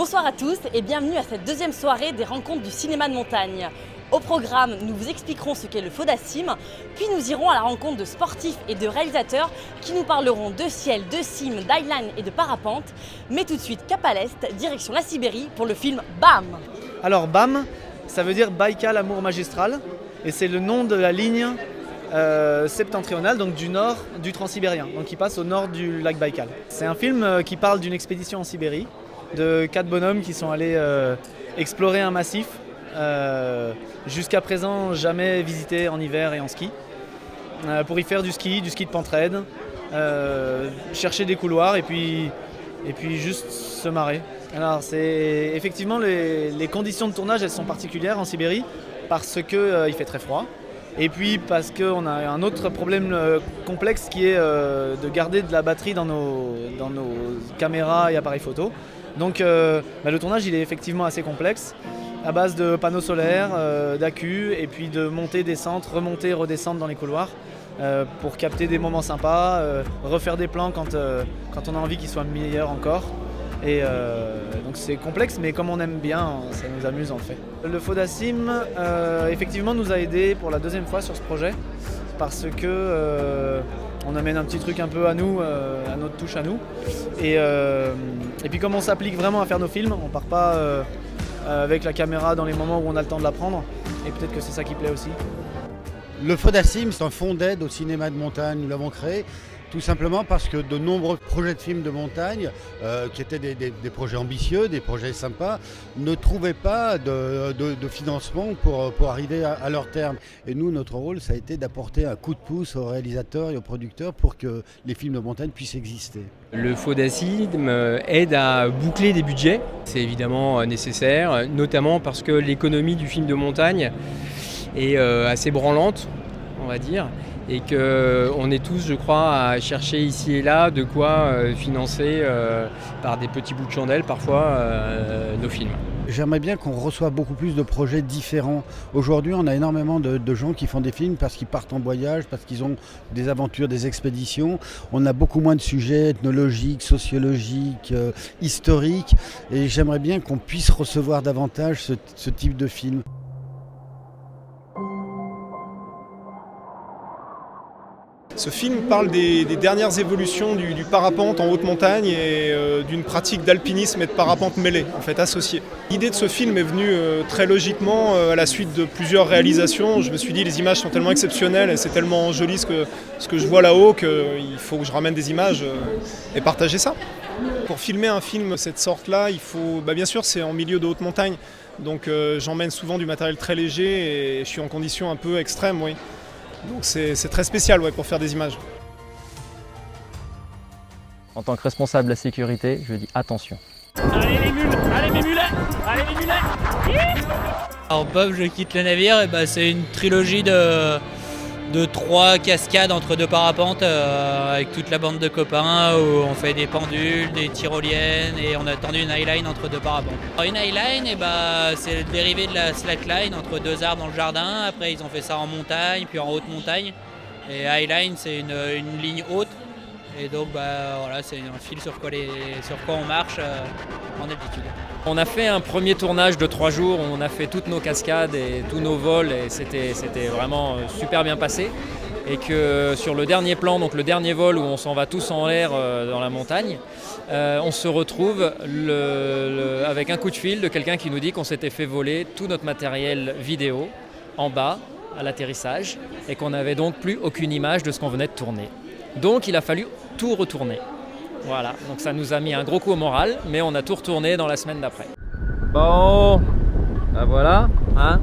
Bonsoir à tous et bienvenue à cette deuxième soirée des rencontres du cinéma de montagne. Au programme, nous vous expliquerons ce qu'est le Fodassim, puis nous irons à la rencontre de sportifs et de réalisateurs qui nous parleront de ciel, de cime, d'highline et de parapente. Mais tout de suite, cap à l'est, direction la Sibérie pour le film BAM. Alors BAM, ça veut dire Baïkal Amour Magistral et c'est le nom de la ligne septentrionale, donc du nord du Transsibérien, donc qui passe au nord du lac Baïkal. C'est un film qui parle d'une expédition en Sibérie, de 4 bonhommes qui sont allés explorer un massif jusqu'à présent jamais visité en hiver et en ski, pour y faire du ski de pentraide, chercher des couloirs et puis juste se marrer. Alors c'est effectivement les conditions de tournage, elles sont particulières en Sibérie parce qu'il fait très froid. Et puis parce qu'on a un autre problème complexe qui est de garder de la batterie dans nos caméras et appareils photo. Donc le tournage il est effectivement assez complexe, à base de panneaux solaires, d'accus, et puis de monter, descendre, remonter, redescendre dans les couloirs pour capter des moments sympas, refaire des plans quand on a envie qu'ils soient meilleurs encore. Et donc c'est complexe, mais comme on aime bien, ça nous amuse en fait. Le Fodassim effectivement nous a aidés pour la deuxième fois sur ce projet parce que on amène un petit truc un peu à nous, à notre touche à nous. Et puis comme on s'applique vraiment à faire nos films, on part pas avec la caméra dans les moments où on a le temps de la prendre. Et peut-être que c'est ça qui plaît aussi. Le Fodassim, c'est un fonds d'aide au cinéma de montagne. Nous l'avons créé tout simplement parce que de nombreux projets de films de montagne, qui étaient des projets ambitieux, des projets sympas, ne trouvaient pas de financement pour arriver à leur terme. Et nous, notre rôle, ça a été d'apporter un coup de pouce aux réalisateurs et aux producteurs pour que les films de montagne puissent exister. Le Fodassim aide à boucler des budgets, c'est évidemment nécessaire, notamment parce que l'économie du film de montagne est assez branlante, on va dire, et qu'on est tous, je crois, à chercher ici et là de quoi financer par des petits bouts de chandelle parfois nos films. J'aimerais bien qu'on reçoive beaucoup plus de projets différents. Aujourd'hui, on a énormément de gens qui font des films parce qu'ils partent en voyage, parce qu'ils ont des aventures, des expéditions. On a beaucoup moins de sujets ethnologiques, sociologiques, historiques. Et j'aimerais bien qu'on puisse recevoir davantage ce type de films. Ce film parle des dernières évolutions du parapente en haute montagne et d'une pratique d'alpinisme et de parapente mêlée, en fait associée. L'idée de ce film est venue très logiquement à la suite de plusieurs réalisations. Je me suis dit les images sont tellement exceptionnelles et c'est tellement joli ce que je vois là-haut qu'il faut que je ramène des images et partager ça. Pour filmer un film de cette sorte-là, il faut, bien sûr c'est en milieu de haute montagne, donc j'emmène souvent du matériel très léger et je suis en conditions un peu extrêmes, oui. Donc c'est très spécial pour faire des images. En tant que responsable de la sécurité, je dis attention. Allez les mules, allez mes mulets, allez les mulets. Alors Bob, je quitte le navire, et c'est une trilogie de 3 cascades entre 2 parapentes avec toute la bande de copains où on fait des pendules, des tyroliennes et on a tendu une highline entre 2 parapentes. Alors une highline, c'est le dérivé de la slackline entre 2 arbres dans le jardin. Après ils ont fait ça en montagne, puis en haute montagne. Et highline c'est une ligne haute. Et donc voilà, c'est un fil sur quoi on marche en altitude. On a fait un premier tournage de 3 jours, où on a fait toutes nos cascades et tous nos vols et c'était vraiment super bien passé. Et que sur le dernier plan, donc le dernier vol où on s'en va tous en l'air dans la montagne, on se retrouve avec un coup de fil de quelqu'un qui nous dit qu'on s'était fait voler tout notre matériel vidéo en bas à l'atterrissage et qu'on n'avait donc plus aucune image de ce qu'on venait de tourner. Donc il a fallu tout retourner. Voilà, donc ça nous a mis un gros coup au moral, mais on a tout retourné dans la semaine d'après. Bon, voilà, hein.